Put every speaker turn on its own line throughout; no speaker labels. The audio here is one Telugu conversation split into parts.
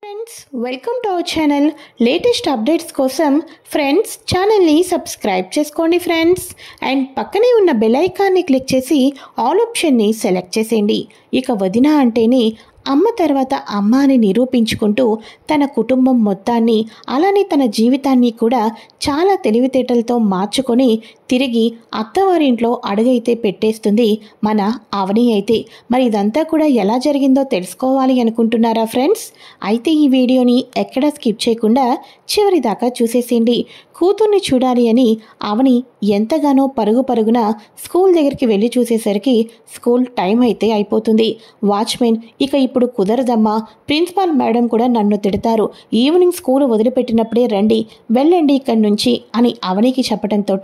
Friends, welcome to our channel. Latest updates కోసం ఫ్రెండ్స్ ఛానల్ని సబ్స్క్రైబ్ చేసుకోండి ఫ్రెండ్స్. అండ్ పక్కనే ఉన్న బెల్ ఐకాన్ని క్లిక్ చేసి ఆల్ ఆప్షన్ని సెలెక్ట్ చేసేయండి. ఇక వదిన అంటేనే అమ్మ తర్వాత అమ్మ అని నిరూపించుకుంటూ తన కుటుంబం మొత్తాన్ని అలానే తన జీవితాన్ని కూడా చాలా తెలివితేటలతో మార్చుకొని తిరిగి అత్తవారింట్లో అడుగైతే పెట్టేస్తుంది మన అవని అయితే. మరి ఇదంతా కూడా ఎలా జరిగిందో తెలుసుకోవాలి అనుకుంటున్నారా ఫ్రెండ్స్? అయితే ఈ వీడియోని ఎక్కడా స్కిప్ చేయకుండా చివరి దాకా చూసేసేయండి. కూతుర్ని చూడాలి అని అవని ఎంతగానో పరుగున స్కూల్ దగ్గరికి వెళ్ళి చూసేసరికి స్కూల్ టైం అయితే అయిపోతుంది. వాచ్మెన్ ఇక ఇప్పుడు కుదరదమ్మా, ప్రిన్సిపాల్ మేడం కూడా నన్ను తిడతారు, ఈవినింగ్ స్కూల్ వదిలిపెట్టినప్పుడే రండి, వెళ్ళండి ఇక్కడి నుంచి అని అవనికి చెప్పడంతో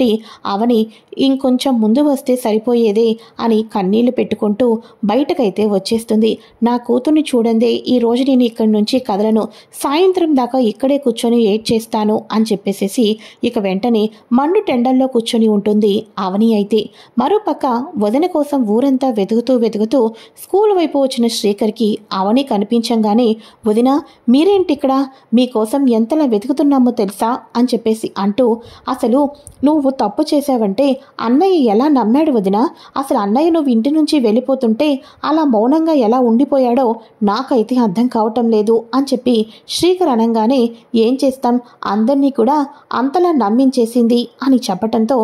అవని ఇంకొంచెం ముందు వస్తే సరిపోయేదే అని కన్నీళ్లు పెట్టుకుంటూ బయటకైతే వచ్చేస్తుంది. నా కూతుర్ని చూడందే, ఈ రోజు నేను ఇక్కడి నుంచి కదలను, సాయంత్రం దాకా ఇక్కడే కూర్చొని వెయిట్ చేస్తాను అని చెప్పేసేసి ఇక వెంటనే మండు టెండల్లో కూర్చొని ఉంటుంది అవని అయితే. మరోపక్క వదిన కోసం ఊరంతా వెతుకుతూ స్కూల్ వైపు వచ్చిన శ్రీకర్కి అవని కనిపించంగానే, వదిన మీరేంటి ఇక్కడ, మీకోసం ఎంతలా వెతుకుతున్నామో తెలుసా అని చెప్పేసి అంటూ, అసలు నువ్వు తప్పు చేసావంటే అన్నయ్య ఎలా నమ్మాడు వదిన, అసలు అన్నయ్య నువ్వు ఇంటి నుంచి వెళ్ళిపోతుంటే అలా మౌనంగా ఎలా ఉండిపోయాడో నాకైతే అర్థం కావటం లేదు అని చెప్పి శ్రీకర్ అనగానే, ఏం చేస్తాం, అందరినీ కూడా అంతలా నమ్మించేసింది అని చెప్పటంతో,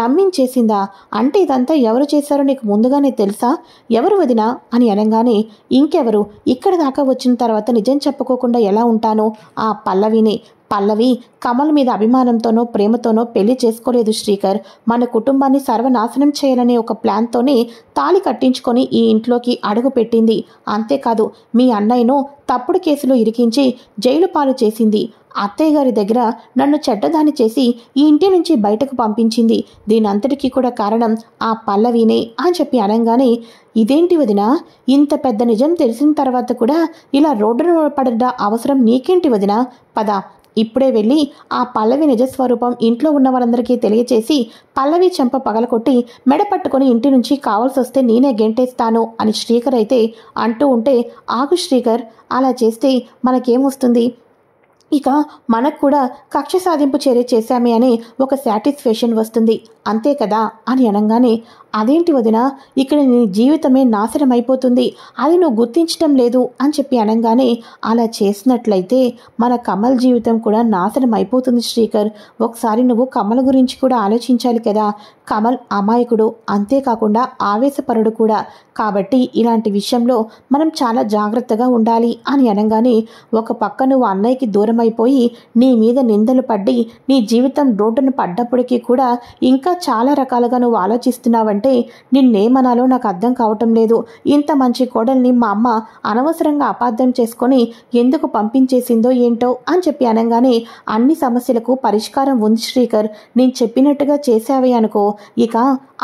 నమ్మించేసిందా అంటే ఇదంతా ఎవరు చేశారో నీకు ముందుగానే తెలుసా, ఎవరు వదిన అని అనగానే, ఇంకెవరు, ఇక్కడ దాకా వచ్చిన తర్వాత నిజం చెప్పుకోకుండా ఎలా ఉంటాను, ఆ పల్లవి కమల్ మీద అభిమానంతోనో ప్రేమతోనో పెళ్లి చేసుకోలేదు శ్రీకర్, మన కుటుంబాన్ని సర్వనాశనం చేయాలనే ఒక ప్లాన్తోనే తాళి కట్టించుకొని ఈ ఇంట్లోకి అడుగు పెట్టింది. అంతేకాదు మీ అన్నయ్యను తప్పుడు కేసులో ఇరికించి జైలు పాలు చేసింది. అత్తయ్య గారి దగ్గర నన్ను చెడ్డదాన్ని చేసి ఈ ఇంటి నుంచి బయటకు పంపించింది. దీనంతటికీ కూడా కారణం ఆ పల్లవినే అని చెప్పి అనగానే, ఇదేంటి వదిన, ఇంత పెద్ద నిజం తెలిసిన తర్వాత కూడా ఇలా రోడ్డున పడ్డ అవసరం నీకేంటి వదిన, పద ఇప్పుడే వెళ్ళి ఆ పల్లవి నిజస్వరూపం ఇంట్లో ఉన్న వాళ్ళందరికీ తెలియచేసి పల్లవి చెంప పగలకొట్టి మెడ పట్టుకొని ఇంటి నుంచి కావాల్సి వస్తే నేనే గెంటేస్తాను అని శ్రీకర్ అయితే అంటూ ఉంటే, ఆగు శ్రీకర్, అలా చేస్తే మనకేమొస్తుంది, ఇక మనకు కూడా కక్ష సాధింపు చర్య చేశామే అని ఒక సాటిస్ఫాక్షన్ వస్తుంది, అంతే కదా అని అనగానే, అదేంటి వదిన, ఇక్కడ నీ జీవితమే నాశనం అయిపోతుంది, అది నువ్వు గుర్తించడం లేదు అని చెప్పి అనగానే, అలా చేసినట్లయితే మన కమల్ జీవితం కూడా నాశనం అయిపోతుంది శ్రీకర్, ఒకసారి నువ్వు కమల్ గురించి కూడా ఆలోచించాలి కదా, కమల్ అమాయకుడు, అంతేకాకుండా ఆవేశపరుడు కూడా, కాబట్టి ఇలాంటి విషయంలో మనం చాలా జాగ్రత్తగా ఉండాలి అని అనగానే, ఒక పక్క నువ్వు అన్నయ్యకి దూరం అయిపోయి నీ మీద నిందలు పడ్డి నీ జీవితం రోడ్డును పడ్డప్పటికీ కూడా ఇంకా చాలా రకాలుగా నువ్వు ఆలోచిస్తున్నావంటే నిన్నేమనాలో నాకు అర్థం కావటం లేదు. ఇంత మంచి కోడల్ని మా అమ్మ అనవసరంగా అపార్థం చేసుకొని ఎందుకు పంపించేసిందో ఏంటో అని చెప్పి అనగానే, అన్ని సమస్యలకు పరిష్కారం ఉంది శ్రీకర్, నేను చెప్పినట్టుగా చేసావే అనుకో, ఇక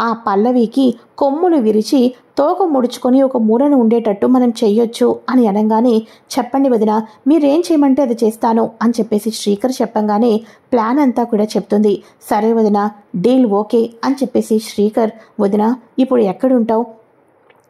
ఆ పల్లవికి కొమ్ములు విరిచి తోక ముడుచుకొని ఒక మూలను ఉండేటట్టు మనం చెయ్యొచ్చు అని అనగానే, చెప్పండి వదిన, మీరేం చేయమంటే అది చేస్తాను అని చెప్పేసి శ్రీకర్ చెప్పంగానే ప్లాన్ అంతా కూడా చెప్తుంది. సరే వదిన, డీల్ ఓకే అని చెప్పేసి శ్రీకర్, వదిన ఇప్పుడు ఎక్కడుంటావు,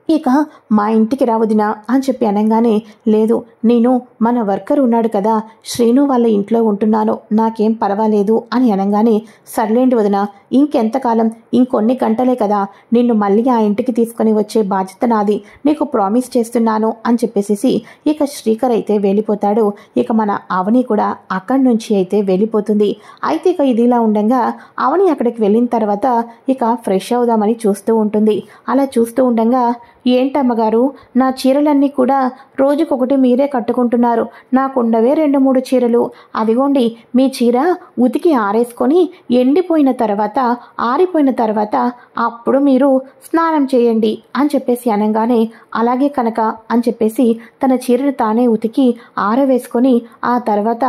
ఇక మా ఇంటికి రా వదిన అని చెప్పి అనగానే, లేదు నేను మన వర్కర్ ఉన్నాడు కదా శ్రీను వాళ్ళ ఇంట్లో ఉంటున్నాను, నాకేం పర్వాలేదు అని అనగానే, సర్లేండి వదిన, ఇంకెంతకాలం, ఇంకొన్ని గంటలే కదా, నిన్ను మళ్ళీ ఆ ఇంటికి తీసుకొని వచ్చే బాధ్యత నాది, నీకు ప్రామిస్ చేస్తున్నాను అని చెప్పేసి ఇక శ్రీకర్ అయితే వెళ్ళిపోతాడు. ఇక మన అవని కూడా అక్కడి నుంచి అయితే వెళ్ళిపోతుంది. అయితే ఇక ఇదిలా ఉండగా అవని అక్కడికి వెళ్ళిన తర్వాత ఇక ఫ్రెష్ అవుదామని చూస్తూ ఉంటుంది. అలా చూస్తూ ఉండగా, ఏంటమ్మగారు, నా చీరలన్నీ కూడా రోజుకొకటి మీరే కట్టుకుంటున్నారు, నాకుండవే 2-3 చీరలు, అదిగోండి మీ చీర ఉతికి ఆరేసుకొని ఎండిపోయిన తర్వాత ఆరిపోయిన తర్వాత అప్పుడు మీరు స్నానం చేయండి అని చెప్పేసి అనగానే, అలాగే కనుక అని చెప్పేసి తన చీరను తానే ఉతికి ఆరవేసుకొని ఆ తర్వాత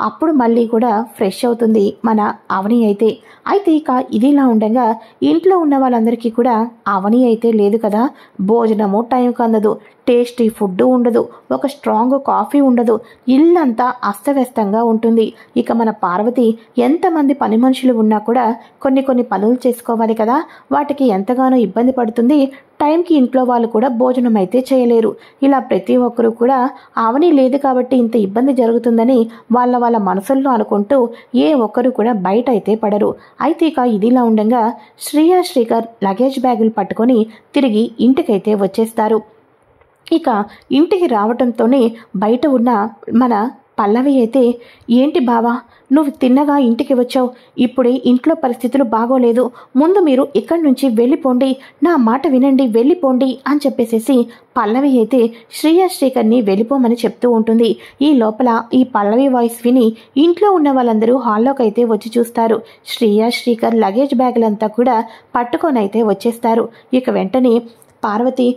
అప్పుడు మళ్ళీ కూడా ఫ్రెష్ అవుతుంది మన అవని అయితే. అయితే ఇక ఇదిలా ఉండగా ఇంట్లో ఉన్న వాళ్ళందరికీ కూడా అవని అయితే లేదు కదా, భోజనము టైంకి అందదు, టేస్టీ ఫుడ్ ఉండదు, ఒక స్ట్రాంగ్ కాఫీ ఉండదు, ఇల్లంతా అస్తవ్యస్తంగా ఉంటుంది. ఇక మన పార్వతి ఎంతమంది పని మనుషులు ఉన్నా కూడా కొన్ని పనులు చేసుకోవాలి కదా, వాటికి ఎంతగానో ఇబ్బంది పడుతుంది. టైంకి ఇంట్లో వాళ్ళు కూడా భోజనం అయితే చేయలేరు. ఇలా ప్రతి ఒక్కరూ కూడా అవని లేదు కాబట్టి ఇంత ఇబ్బంది జరుగుతుందని వాళ్ళ మనసుల్లో అనుకుంటూ ఏ ఒక్కరు కూడా బయట అయితే పడరు. అయితే ఇక ఇదిలా ఉండగా శ్రియా శ్రీకర్ లగేజ్ బ్యాగులు పట్టుకొని తిరిగి ఇంటికైతే వచ్చేస్తారు. ఇక ఇంటికి రావటంతోనే బయట ఉన్న మన పల్లవి అయితే, ఏంటి బావా నువ్వు తిన్నగా ఇంటికి వచ్చావు, ఇప్పుడే ఇంట్లో పరిస్థితులు బాగోలేదు, ముందు మీరు ఇక్కడి నుంచి వెళ్ళిపోండి, నా మాట వినండి, వెళ్ళిపోండి అని చెప్పేసేసి పల్లవి అయితే శ్రియా శ్రీకర్ని వెళ్ళిపోమని చెప్తూ ఉంటుంది. ఈ లోపల ఈ పల్లవి వాయిస్ విని ఇంట్లో ఉన్న వాళ్ళందరూ హాల్లోకి అయితే వచ్చి చూస్తారు. శ్రియా శ్రీకర్ లగేజ్ బ్యాగులంతా కూడా పట్టుకొని అయితే వచ్చేస్తారు. ఇక వెంటనే పార్వతి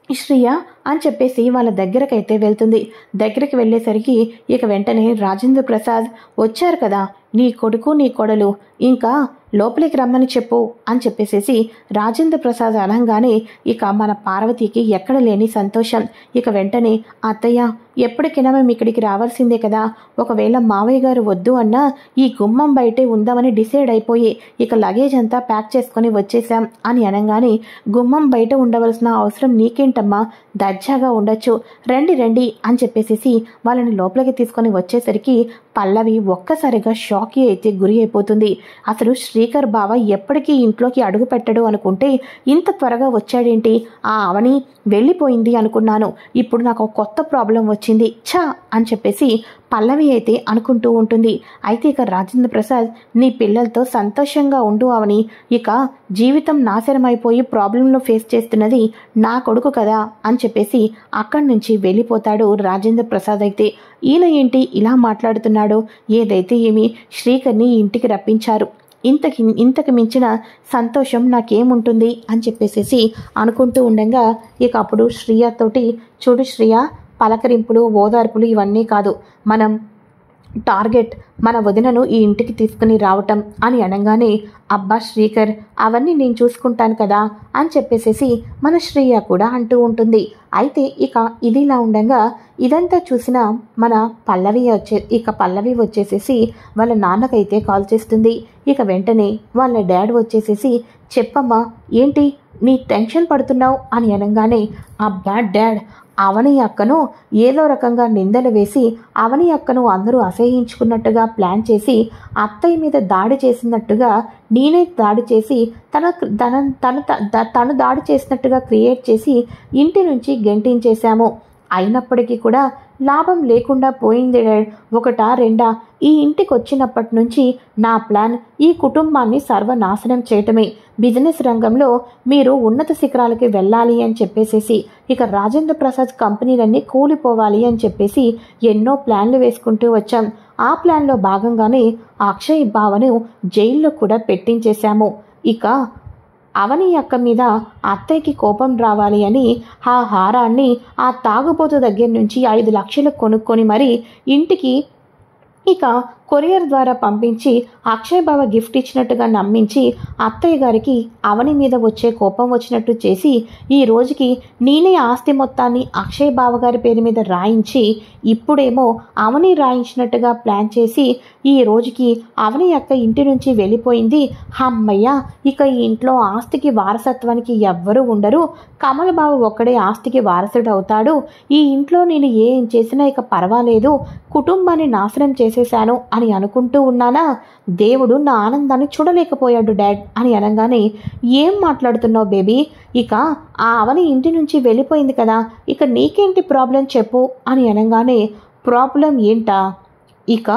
శ్రియ అని చెప్పేసి వాళ్ళ దగ్గరకైతే వెళ్తుంది. దగ్గరికి వెళ్ళేసరికి ఇక వెంటనే రాజేంద్ర ప్రసాద్, వచ్చారు కదా నీ కొడుకు నీ కోడలు, ఇంకా లోపలికి రమ్మని చెప్పు అని చెప్పేసేసి రాజేంద్ర ప్రసాద్ అనగానే ఇక మన పార్వతికి ఎక్కడ లేని సంతోషం. ఇక వెంటనే, అత్తయ్య ఎప్పటికైనా మేము ఇక్కడికి రావాల్సిందే కదా, ఒకవేళ మావయ్య గారు వద్దు అన్నా ఈ గుమ్మం బయటే ఉందామని డిసైడ్ అయిపోయి ఇక లగేజ్ అంతా ప్యాక్ చేసుకొని వచ్చేసాం అని అనగానే, గుమ్మం బయట ఉండవలసిన అవసరం నీకేంటమ్మా, దర్జాగా ఉండొచ్చు, రండి రండి అని చెప్పేసేసి వాళ్ళని లోపలికి తీసుకొని వచ్చేసరికి పల్లవి ఒక్కసారిగా షాక్కి అయితే గురి అయిపోతుంది. అసలు శ్రీకర్ బావ ఎప్పటికీ ఇంట్లోకి అడుగు పెట్టడు అనుకుంటే ఇంత త్వరగా వచ్చాడేంటి, ఆ అవని వెళ్ళిపోయింది అనుకున్నాను, ఇప్పుడు నాకు కొత్త ప్రాబ్లం వచ్చింది ఛా అని చెప్పేసి పల్లవి అయితే అనుకుంటూ ఉంటుంది. అయితే ఇక రాజేంద్ర ప్రసాద్, నీ పిల్లలతో సంతోషంగా ఉండు అవని, ఇక జీవితం నాశనమైపోయి ప్రాబ్లంలో ఫేస్ చేస్తున్నది నా కొడుకు కదా అని చెప్పేసి అక్కడి నుంచి వెళ్ళిపోతాడు రాజేంద్ర ప్రసాద్. అయితే ఈయన ఏంటి ఇలా మాట్లాడుతున్నాడు, ఏదైతే ఏమి శ్రీకర్ని ఇంటికి రప్పించారు, ఇంతకు మించిన సంతోషం నాకేముంటుంది అని చెప్పేసేసి అనుకుంటూ ఉండగా ఇక అప్పుడు శ్రియతోటి, చూడు శ్రియ, పలకరింపులు ఓదార్పులు ఇవన్నీ కాదు, మనం టార్గెట్ మన వదినను ఈ ఇంటికి తీసుకుని రావటం అని అనగానే, అబ్బా శ్రీకర్ అవన్నీ నేను చూసుకుంటాను కదా అని చెప్పేసేసి మన శ్రీయ కూడా అంటూ ఉంటుంది. అయితే ఇక ఇదిలా ఉండగా ఇదంతా చూసిన మన పల్లవి వచ్చేసేసి వాళ్ళ నాన్నకైతే కాల్ చేస్తుంది. ఇక వెంటనే వాళ్ళ డాడ్ వచ్చేసేసి, చెప్పమ్మా ఏంటి నీ టెన్షన్ పడుతున్నావు అని అనగానే, అబ్బా డాడ్, అవని అక్కను ఏదో రకంగా నిందలు వేసి అవని అక్కను అందరూ అసహ్యించుకున్నట్టుగా ప్లాన్ చేసి అత్తయ్య మీద దాడి చేసినట్టుగా నేనే దాడి చేసి తను దాడి చేసినట్టుగా క్రియేట్ చేసి ఇంటి నుంచి గెంటించేశాము. అయినప్పటికీ కూడా లాభం లేకుండా పోయింది డాడ్. ఒకటా రెండా, ఈ ఇంటికి వచ్చినప్పటి నుంచి నా ప్లాన్ ఈ కుటుంబాన్ని సర్వనాశనం చేయటమే. బిజినెస్ రంగంలో మీరు ఉన్నత శిఖరాలకి వెళ్ళాలి అని చెప్పేసేసి, ఇక రాజేంద్ర ప్రసాద్ కంపెనీలన్నీ కూలిపోవాలి అని చెప్పేసి ఎన్నో ప్లాన్లు వేసుకుంటూ వచ్చాం. ఆ ప్లాన్లో భాగంగానే అక్షయ్ బావను జైల్లో కూడా పెట్టించేశాము. ఇక అవని అక్క మీద అత్తయ్యకి కోపం రావాలి అని ఆ హారాన్ని ఆ తాగుబోతు దగ్గర నుంచి 5 లక్షలు కొనుక్కొని మరి ఇంటికి ఇక కొరియర్ ద్వారా పంపించి అక్షయ్ బావ గిఫ్ట్ ఇచ్చినట్టుగా నమ్మించి అత్తయ్య గారికి అవని మీద వచ్చే కోపం వచ్చినట్టు చేసి ఈ రోజుకి నేనే ఆస్తి మొత్తాన్ని అక్షయ్ బావ గారి పేరు మీద రాయించి ఇప్పుడేమో అవని రాయించినట్టుగా ప్లాన్ చేసి ఈ రోజుకి అవని అక్క ఇంటి నుంచి వెళ్ళిపోయింది. అమ్మయ్య, ఇక ఈ ఇంట్లో ఆస్తికి వారసత్వానికి ఎవ్వరూ ఉండరు, కమల బావ ఒక్కడే ఆస్తికి వారసుడు అవుతాడు, ఈ ఇంట్లో నేను ఏం చేసినా ఇక పర్వాలేదు, కుటుంబాన్ని నాశనం చేసేశాను అని అనుకుంటూ ఉన్నానా, దేవుడు నా ఆనందాన్ని చూడలేకపోయాడు డాడ్ అని అనగానే, ఏం మాట్లాడుతున్నావు బేబీ, ఇక ఆ అవని ఇంటి నుంచి వెళ్ళిపోయింది కదా, ఇక నీకేంటి ప్రాబ్లం చెప్పు అని అనగానే, ప్రాబ్లం ఏంటా, ఇక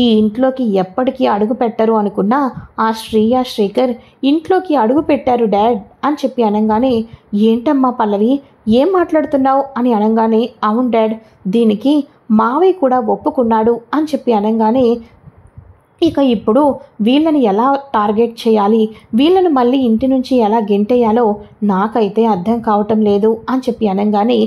ఈ ఇంట్లోకి ఎప్పటికీ అడుగు పెట్టరు అనుకున్నా ఆ శ్రీకర్ ఇంట్లోకి అడుగు పెట్టారు డాడ్ అని చెప్పి అనగానే, ఏంటమ్మా పల్లవి ఏం మాట్లాడుతున్నావు అని అనగానే, అవును డాడ్, దీనికి మావయ్య కూడా ఒప్పుకున్నాడు అని చెప్పి అనగానే, ఇక ఇప్పుడు వీళ్ళని ఎలా టార్గెట్ చేయాలి, వీళ్ళని మళ్ళీ ఇంటి నుంచి ఎలా గెంటేయాలో నాకైతే అర్థం కావటం లేదు అని చెప్పి అనగానే,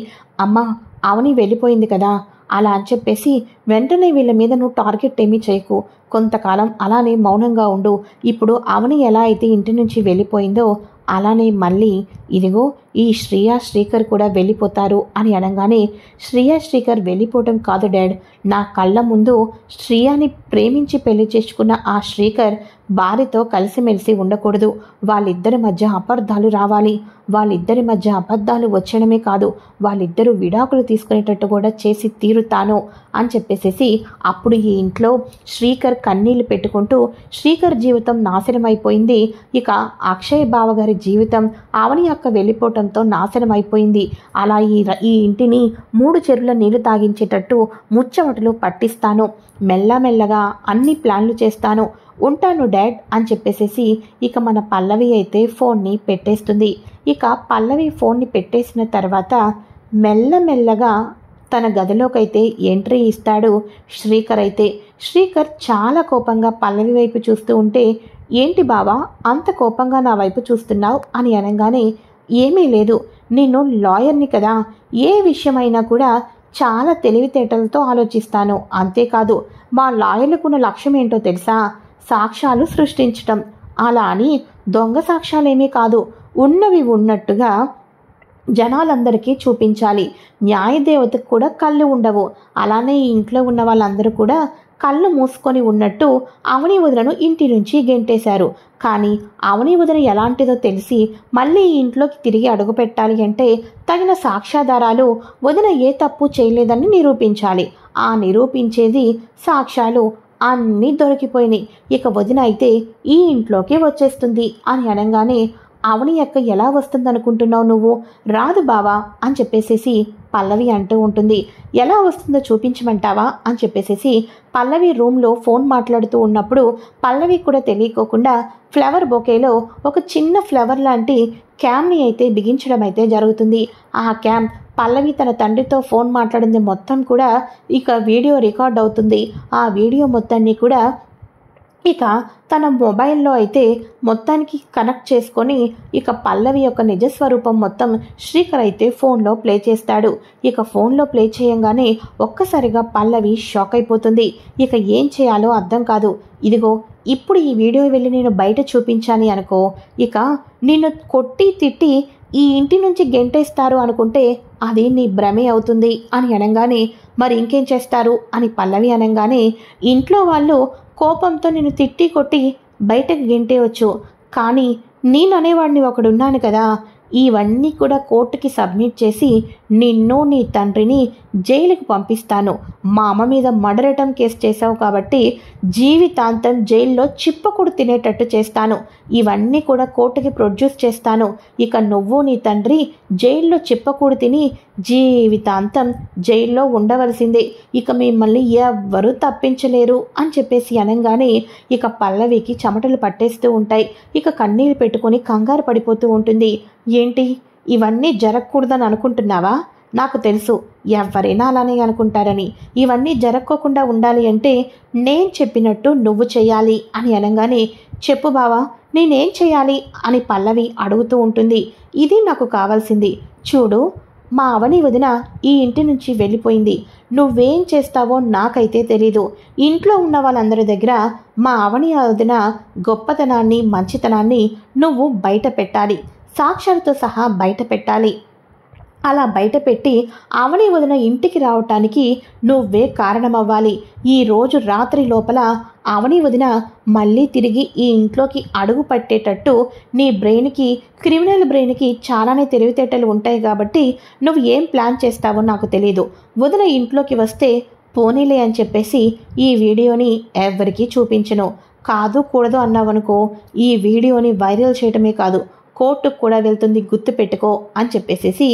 అమ్మ అవని వెళ్ళిపోయింది కదా, అలా అని చెప్పేసి వెంటనే వీళ్ళ మీద నువ్వు టార్గెట్ ఏమీ చేయకు, కొంతకాలం అలానే మౌనంగా ఉండు. ఇప్పుడు అవని ఎలా అయితే ఇంటి నుంచి వెళ్ళిపోయిందో అలానే మళ్ళీ ఇదిగో ఈ శ్రియా శ్రీకర్ కూడా వెళ్ళిపోతారు అని అనగానే, శ్రియా శ్రీకర్ వెళ్ళిపోవటం కాదు డాడ్, నా కళ్ళ ముందు శ్రియాని ప్రేమించి పెళ్లి చేసుకున్న ఆ శ్రీకర్ భార్యతో కలిసిమెలిసి ఉండకూడదు. వాళ్ళిద్దరి మధ్య అపార్థాలు రావాలి. వాళ్ళిద్దరి మధ్య అబద్ధాలు వచ్చడమే కాదు, వాళ్ళిద్దరూ విడాకులు తీసుకునేటట్టు కూడా చేసి తీరుతాను అని చెప్పేసేసి అప్పుడు ఈ ఇంట్లో శ్రీకర్ కన్నీళ్లు పెట్టుకుంటూ శ్రీకర్ జీవితం నాశనం అయిపోయింది. ఇక అక్షయ్ బావ గారి జీవితం అవని అక్క వెళ్ళిపోవటంతో నాశనం అయిపోయింది. అలా ఈ ఇంటిని 3 చెరువుల నీళ్లు తాగించేటట్టు ముచ్చమటలు పట్టిస్తాను. మెల్లమెల్లగా అన్ని ప్లాన్లు చేస్తాను. ఉంటాను డాడ్ అని చెప్పేసేసి ఇక మన పల్లవి అయితే ఫోన్ని పెట్టేస్తుంది. ఇక పల్లవి ఫోన్ని పెట్టేసిన తర్వాత మెల్లమెల్లగా తన గదిలోకైతే ఎంట్రీ ఇస్తాడు శ్రీకర్ అయితే. శ్రీకర్ చాలా కోపంగా పల్లవి వైపు చూస్తూ ఉంటే, ఏంటి బావా అంత కోపంగా నా వైపు చూస్తున్నావు అని అనగానే, ఏమీ లేదు, నేను లాయర్ని కదా, ఏ విషయమైనా కూడా చాలా తెలివితేటలతో ఆలోచిస్తాను. అంతేకాదు మా లాయర్లకున్న లక్ష్యం ఏంటో తెలుసా? సాక్ష్యాలు సృష్టించటం. అలా అని దొంగ సాక్ష్యాలేమీ కాదు, ఉన్నవి ఉన్నట్టుగా జనాలందరికీ చూపించాలి. న్యాయదేవతకు కూడా కళ్ళు ఉండవు. అలానే ఈ ఇంట్లో ఉన్న వాళ్ళందరూ కూడా కళ్ళు మూసుకొని ఉన్నట్టు అవని వదినను ఇంటి నుంచి గెంటేశారు. కానీ అవని వదిన ఎలాంటిదో తెలిసి మళ్ళీ ఈ ఇంట్లోకి తిరిగి అడుగు పెట్టాలి అంటే తగిన సాక్ష్యాధారాలు వదిన ఏ తప్పు చేయలేదని నిరూపించాలి. ఆ నిరూపించేది సాక్ష్యాలు అన్నీ దొరికిపోయినాయి. ఇక వదిన అయితే ఈ ఇంట్లోకి వచ్చేస్తుంది అని అనగానే, అవని అక్క ఎలా వస్తుందనుకుంటున్నావు నువ్వు? రాదు బావా అని చెప్పేసేసి పల్లవి అంటూ ఉంటుంది. ఎలా వస్తుందో చూపించమంటావా అని చెప్పేసేసి పల్లవి రూమ్లో ఫోన్ మాట్లాడుతూ ఉన్నప్పుడు పల్లవి కూడా తెలియకోకుండా ఫ్లవర్ బొకేలో ఒక చిన్న ఫ్లవర్ లాంటి క్యామ్ని అయితే బిగించడం అయితే జరుగుతుంది. ఆ క్యామ్ పల్లవి తన తండ్రితో ఫోన్ మాట్లాడింది మొత్తం కూడా ఇక వీడియో రికార్డ్ అవుతుంది. ఆ వీడియో మొత్తాన్ని కూడా ఇక తన మొబైల్లో అయితే మొత్తానికి కనెక్ట్ చేసుకొని ఇక పల్లవి యొక్క నిజస్వరూపం మొత్తం శ్రీకర్ అయితే ఫోన్లో ప్లే చేస్తాడు. ఇక ఫోన్లో ప్లే చేయంగానే ఒక్కసారిగా పల్లవి షాక్ అయిపోతుంది. ఇక ఏం చేయాలో అర్థం కాదు. ఇదిగో ఇప్పుడు ఈ వీడియో వెళ్ళి నేను బయట చూపించాను అనుకో, ఇక నిన్ను కొట్టి తిట్టి ఈ ఇంటి నుంచి గెంటేస్తారు అనుకుంటే అది నీ భ్రమే అవుతుంది అని అనగానే, మరి ఇంకేం చేస్తారు అని పల్లవి అనగానే, ఇంట్లో వాళ్ళు కోపంతో నిన్ను తిట్టి కొట్టి బయటకు గెంటేయవచ్చు, కానీ నేను అనేవాడిని ఒకడున్నాను కదా, ఇవన్నీ కూడా కోర్టుకి సబ్మిట్ చేసి నిన్ను నీ తండ్రిని జైలుకి పంపిస్తాను. మా అమ్మ మీద మర్డర్ అటెంప్ట్ కేసు చేశావు కాబట్టి జీవితాంతం జైల్లో చిప్పకుడు తినేటట్టు చేస్తాను. ఇవన్నీ కూడా కోర్టుకి ప్రొడ్యూస్ చేస్తాను. ఇక నువ్వు నీ తండ్రి జైల్లో చిప్పకూడు తిని జీవితాంతం జైల్లో ఉండవలసిందే. ఇక మిమ్మల్ని ఎవ్వరూ తప్పించలేరు అని చెప్పేసి అనగానే ఇక పల్లవికి చెమటలు పట్టేస్తూ ఉంటాయి. ఇక కన్నీళ్ళు పెట్టుకొని కంగారు పడిపోతూ ఉంటుంది. ఏంటి ఇవన్నీ జరగకూడదని అనుకుంటున్నావా? నాకు తెలుసు ఎవరైనా అలానే అనుకుంటారని. ఇవన్నీ జరగకోకుండా ఉండాలి అంటే నేను చెప్పినట్టు నువ్వు చేయాలి అని అనగానే, చెప్పు బావా నేనేం చేయాలి అని పల్లవి అడుగుతూ ఉంటుంది. ఇది నాకు కావాల్సింది. చూడు, మా అవని వదిన ఈ ఇంటి నుంచి వెళ్ళిపోయింది. నువ్వేం చేస్తావో నాకైతే తెలీదు. ఇంట్లో ఉన్న వాళ్ళందరి దగ్గర మా అవని వదిన గొప్పతనాన్ని మంచితనాన్ని నువ్వు బయట పెట్టాలి, సాక్ష్యాలతో సహా బయట పెట్టాలి. అలా బయట పెట్టి అవని వదిన ఇంటికి రావటానికి నువ్వే కారణమవ్వాలి. ఈరోజు రాత్రి లోపల అవని వదిన మళ్ళీ తిరిగి ఈ ఇంట్లోకి అడుగు పట్టేటట్టు నీ బ్రెయిన్కి, క్రిమినల్ బ్రెయిన్కి చాలానే తెలివితేటలు ఉంటాయి కాబట్టి నువ్వు ఏం ప్లాన్ చేస్తావో నాకు తెలీదు. వదిన ఇంట్లోకి వస్తే పోనీలే అని చెప్పేసి ఈ వీడియోని ఎవరికీ చూపించను. కాదు కూడదు అన్నావనుకో, ఈ వీడియోని వైరల్ చేయటమే కాదు కోర్టుకు కూడా వెళ్తుంది, గుర్తుపెట్టుకో అని చెప్పేసేసి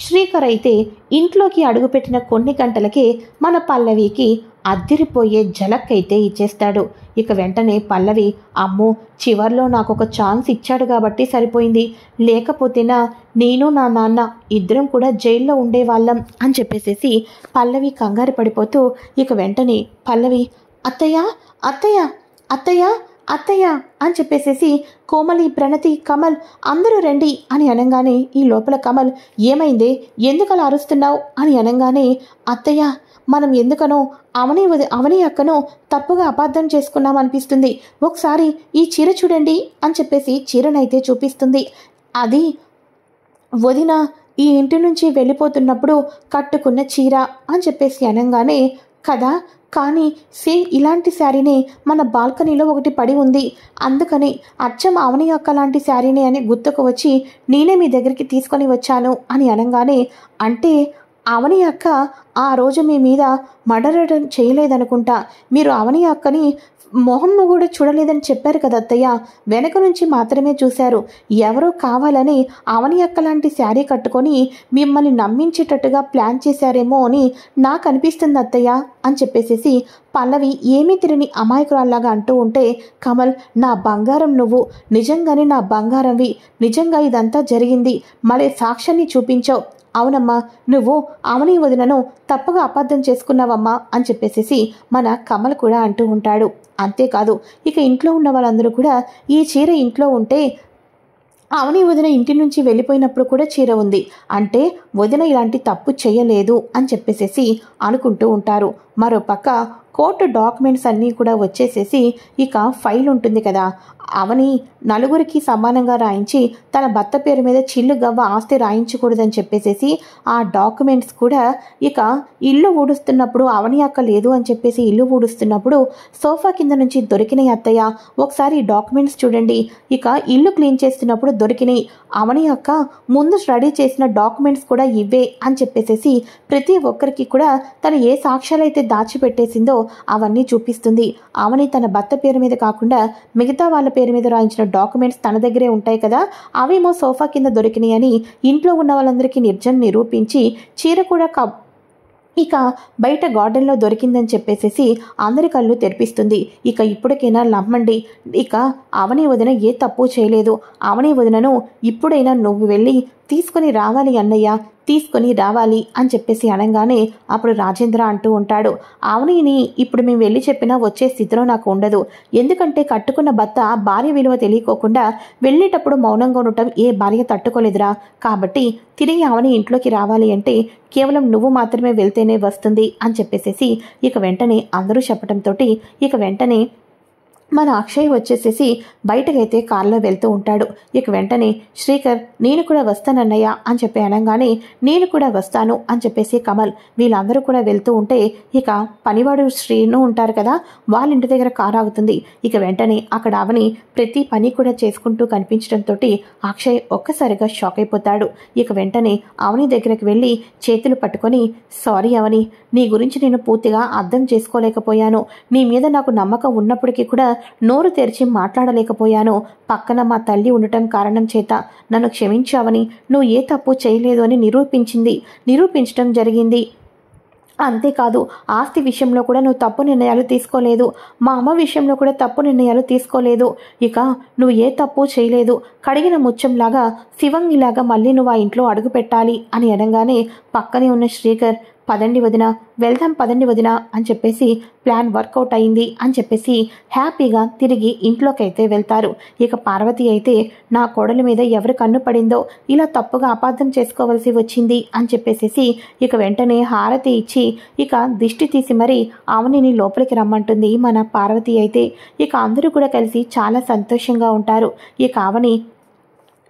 శ్రీకర్ అయితే ఇంట్లోకి అడుగుపెట్టిన కొన్ని గంటలకే మన పల్లవికి అద్దిరిపోయే జలక్ అయితే ఇచ్చేస్తాడు. ఇక వెంటనే పల్లవి, అమ్మో చివర్లో నాకు ఒక ఛాన్స్ ఇచ్చాడు కాబట్టి సరిపోయింది, లేకపోతేనా నేను నా నాన్న ఇద్దరం కూడా జైల్లో ఉండేవాళ్ళం అని చెప్పేసేసి పల్లవి కంగారు పడిపోతూ ఇక వెంటనే పల్లవి, అత్తయ్య అత్తయ్య అత్తయ్య అత్తయ్య అని చెప్పేసేసి కోమలి, ప్రణతి, కమల్ అందరూ రండి అని అనగానే ఈ లోపల కమల్, ఏమైంది, ఎందుకు అలా అరుస్తున్నావు అని అనగానే, అత్తయ్య మనం ఎందుకనో అవని అక్కను తప్పుగా అపార్థం చేసుకున్నాం అనిపిస్తుంది. ఒకసారి ఈ చీర చూడండి అని చెప్పేసి చీరనైతే చూపిస్తుంది. అది వదిన ఈ ఇంటి నుంచి వెళ్ళిపోతున్నప్పుడు కట్టుకున్న చీర అని చెప్పేసి అనగానే, కదా, కానీ సేమ్ ఇలాంటి శారీనే మన బాల్కనీలో ఒకటి పడి ఉంది, అందుకని అచ్చం అవని అక్క లాంటి శారీనే అని గుర్తుకు వచ్చి నేనే మీ దగ్గరికి తీసుకొని వచ్చాను అని అనగానే, అంటే అవని అక్క ఆ రోజు మీ మీద మర్డర్ చేయలేదనుకుంటా, మీరు అవని అక్కని మొహంను కూడా చూడలేదని చెప్పారు కదా అత్తయ్య, వెనక నుంచి మాత్రమే చూశారు, ఎవరో కావాలని అవని అక్క లాంటి శారీ కట్టుకొని మిమ్మల్ని నమ్మించేటట్టుగా ప్లాన్ చేశారేమో అని నాకు అనిపిస్తుంది అత్తయ్య అని చెప్పేసేసి పల్లవి ఏమీ తిరిని అమాయకురాల్లాగా అంటూ ఉంటే, కమల్ నా బంగారం, నువ్వు నిజంగానే నా బంగారంవి, నిజంగా ఇదంతా జరిగింది, మళ్ళీ సాక్ష్యాన్ని చూపించావు, అవునమ్మా నువ్వు అవని వదినను తప్పుగా అపార్థం చేసుకున్నావమ్మా అని చెప్పేసేసి మన కమల్ కూడా అంటూ ఉంటాడు. అంతేకాదు ఇక ఇంట్లో ఉన్న వాళ్ళందరూ కూడా ఈ చీర ఇంట్లో ఉంటే అవని వదిన ఇంటి నుంచి వెళ్ళిపోయినప్పుడు కూడా చీర ఉంది అంటే వదిన ఇలాంటి తప్పు చేయలేదు అని చెప్పేసేసి అనుకుంటూ ఉంటారు. మరోపక్క కోర్టు డాక్యుమెంట్స్ అన్నీ కూడా వచ్చేసేసి ఇక ఫైల్ ఉంటుంది కదా, అవని నలుగురికి సమానంగా రాయించి తన భర్త పేరు మీద చిల్లు గవ్వ ఆస్తి రాయించకూడదని చెప్పేసేసి ఆ డాక్యుమెంట్స్ కూడా ఇక ఇల్లు ఊడుస్తున్నప్పుడు అవని అక్క లేదు అని చెప్పేసి ఇల్లు ఊడుస్తున్నప్పుడు సోఫా కింద నుంచి దొరికినాయి అత్తయ్య, ఒకసారి ఈ డాక్యుమెంట్స్ చూడండి, ఇక ఇల్లు క్లీన్ చేస్తున్నప్పుడు దొరికినాయి, అవని అక్క ముందు రెడీ చేసిన డాక్యుమెంట్స్ కూడా ఇవే అని చెప్పేసేసి ప్రతి ఒక్కరికి కూడా తను ఏ సాక్ష్యాలైతే దాచిపెట్టేసిందో అవన్నీ చూపిస్తుంది. అవని తన భర్త పేరు మీద కాకుండా మిగతా వాళ్ళ పేరు మీద రాయించిన డాక్యుమెంట్స్ తన దగ్గరే ఉంటాయి కదా, అవేమో సోఫా కింద దొరికినాయి అని ఇంట్లో ఉన్న వాళ్ళందరికీ నిరూపించి చీర కూడా ఇక బయట గార్డెన్లో దొరికిందని చెప్పేసేసి అందరి కళ్ళు తెరిపిస్తుంది. ఇక ఇప్పటికైనా నమ్మండి, ఇక అవని వదిన ఏ తప్పు చేయలేదు, అవని వదినను ఇప్పుడైనా నువ్వు వెళ్ళి తీసుకొని రావాలి అన్నయ్య, తీసుకొని రావాలి అని చెప్పేసి అనగానే అప్పుడు రాజేంద్ర అంటూ ఉంటాడు, అవనిని ఇప్పుడు మేము వెళ్ళి చెప్పినా వచ్చే స్థితిలో నాకు ఉండదు, ఎందుకంటే కట్టుకున్న భర్త భార్య విలువ తెలియకోకుండా వెళ్ళేటప్పుడు మౌనంగా ఉండటం ఏ భార్య తట్టుకోలేదురా, కాబట్టి తిరిగి అవని ఇంట్లోకి రావాలి అంటే కేవలం నువ్వు మాత్రమే వెళ్తేనే వస్తుంది అని చెప్పేసేసి ఇక వెంటనే అందరూ చెప్పడంతో ఇక వెంటనే మన అక్షయ్ వచ్చేసేసి బయటకైతే కారులో వెళ్తూ ఉంటాడు. ఇక వెంటనే శ్రీకర్ నేను కూడా వస్తానన్నయ్య అని చెప్పి అనగానే నేను కూడా వస్తాను అని చెప్పేసి కమల్ వీళ్ళందరూ కూడా వెళ్తూ ఉంటే ఇక పనివాడు శ్రీను ఉంటారు కదా, వాళ్ళ ఇంటి దగ్గర కారు ఆగుతుంది. ఇక వెంటనే అక్కడ అవని ప్రతి పని కూడా చేసుకుంటూ కనిపించడంతో అక్షయ్ ఒక్కసారిగా షాక్ అయిపోతాడు. ఇక వెంటనే అవని దగ్గరికి వెళ్ళి చేతులు పట్టుకొని, సారీ అవని, నీ గురించి నేను పూర్తిగా అర్థం చేసుకోలేకపోయాను, నీ మీద నాకు నమ్మకం ఉన్నప్పటికీ కూడా నోరు తెరిచి మాట్లాడలేకపోయాను, పక్కన మా తల్లి ఉండటం కారణం చేత నన్ను క్షమించావని, నువ్వు ఏ తప్పు చేయలేదు అని నిరూపించడం జరిగింది. అంతేకాదు ఆస్తి విషయంలో కూడా నువ్వు తప్పు నిర్ణయాలు తీసుకోలేదు, మా అమ్మ విషయంలో కూడా తప్పు నిర్ణయాలు తీసుకోలేదు, ఇక నువ్వు ఏ తప్పు చేయలేదు, కడిగిన ముత్యంలాగా శివంగిలాగా మళ్ళీ నువ్వు ఆ ఇంట్లో అడుగు పెట్టాలి అని అనగానే పక్కనే ఉన్న శ్రీకర్ పదండి వదిన, వెళ్దాం పదండి వదిన అని చెప్పేసి ప్లాన్ వర్కౌట్ అయింది అని చెప్పేసి హ్యాపీగా తిరిగి ఇంట్లోకైతే వెళ్తారు. ఇక పార్వతి అయితే నా కోడల మీద ఎవరి కన్ను పడిందో ఇలా తప్పుగా అపార్థం చేసుకోవాల్సి వచ్చింది అని చెప్పేసి ఇక వెంటనే హారతి ఇచ్చి ఇక దిష్టి తీసి మరి అవనిని లోపలికి రమ్మంటుంది మన పార్వతి అయితే. ఇక అందరూ కూడా కలిసి చాలా సంతోషంగా ఉంటారు. ఇక అవని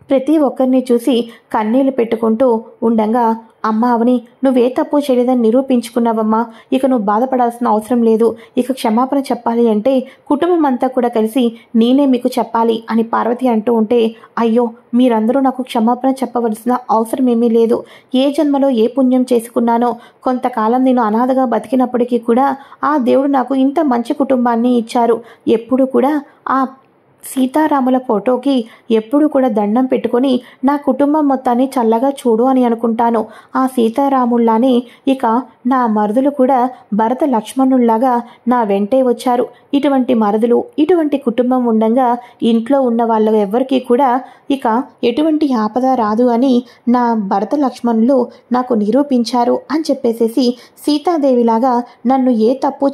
ప్రతి ఒక్కరిని చూసి కన్నీళ్లు పెట్టుకుంటూ ఉండగా, అమ్మ అవని నువ్వే తప్పు చేయలేదని నిరూపించుకున్నావమ్మా, ఇక నువ్వు బాధపడాల్సిన అవసరం లేదు, ఇక క్షమాపణ చెప్పాలి అంటే కుటుంబం అంతా కూడా కలిసి నేనే మీకు చెప్పాలి అని పార్వతి అంటూ ఉంటే, అయ్యో మీరందరూ నాకు క్షమాపణ చెప్పవలసిన అవసరం ఏమీ లేదు, ఏ జన్మలో ఏ పుణ్యం చేసుకున్నానో కొంతకాలం నేను అనాథగా బతికినప్పటికీ కూడా ఆ దేవుడు నాకు ఇంత మంచి కుటుంబాన్ని ఇచ్చారు, ఎప్పుడు కూడా ఆ సీతారాముల ఫోటోకి ఎప్పుడు కూడా దండం పెట్టుకొని నా కుటుంబం మొత్తాన్ని చల్లగా చూడు అని అనుకుంటాను. ఆ సీతారాముల్లానే ఇక నా మరుదులు కూడా భరత లక్ష్మణుల్లాగా నా వెంటే వచ్చారు. ఇటువంటి మరుదులు ఇటువంటి కుటుంబం ఉండగా ఇంట్లో ఉన్న వాళ్ళ ఎవరికీ కూడా ఇక ఎటువంటి ఆపద రాదు అని నా భరత లక్ష్మణులు నాకు నిరూపించారు అని చెప్పేసేసి సీతాదేవిలాగా నన్ను ఏ తప్పు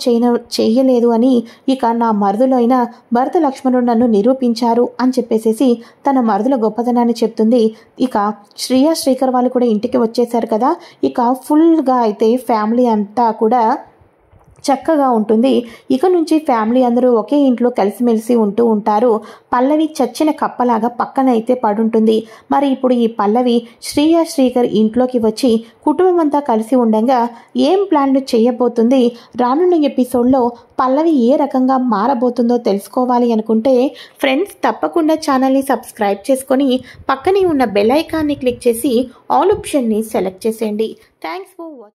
చేయలేదు అని ఇక నా మరుదులైన భరత లక్ష్మణుడు నన్ను నిరూపించారు అని చెప్పేసేసి తన మరుదుల గొప్పతనాన్ని చెప్తుంది. ఇక శ్రియా శ్రీకర్ వాళ్ళు కూడా ఇంటికి వచ్చేసారు కదా, ఇక ఫుల్గా అయితే ఫ్యామిలీ అంతా కూడా చక్కగా ఉంటుంది. ఇక నుంచి ఫ్యామిలీ అందరూ ఒకే ఇంట్లో కలిసిమెలిసి ఉంటూ ఉంటారు. పల్లవి చచ్చిన కప్పలాగా పక్కన అయితే పడుంటుంది. మరి ఇప్పుడు ఈ పల్లవి శ్రియా శ్రీకర్ ఇంట్లోకి వచ్చి కుటుంబం అంతా కలిసి ఉండగా ఏం ప్లాన్లు చేయబోతుంది, రానున్న ఎపిసోడ్లో పల్లవి ఏ రకంగా మారబోతుందో తెలుసుకోవాలి అనుకుంటే ఫ్రెండ్స్ తప్పకుండా ఛానల్ని సబ్స్క్రైబ్ చేసుకొని పక్కనే ఉన్న బెల్ ఐకాన్ని క్లిక్ చేసి ఆల్ ఆప్షన్ని సెలెక్ట్ చేసేయండి. Thanks for watching.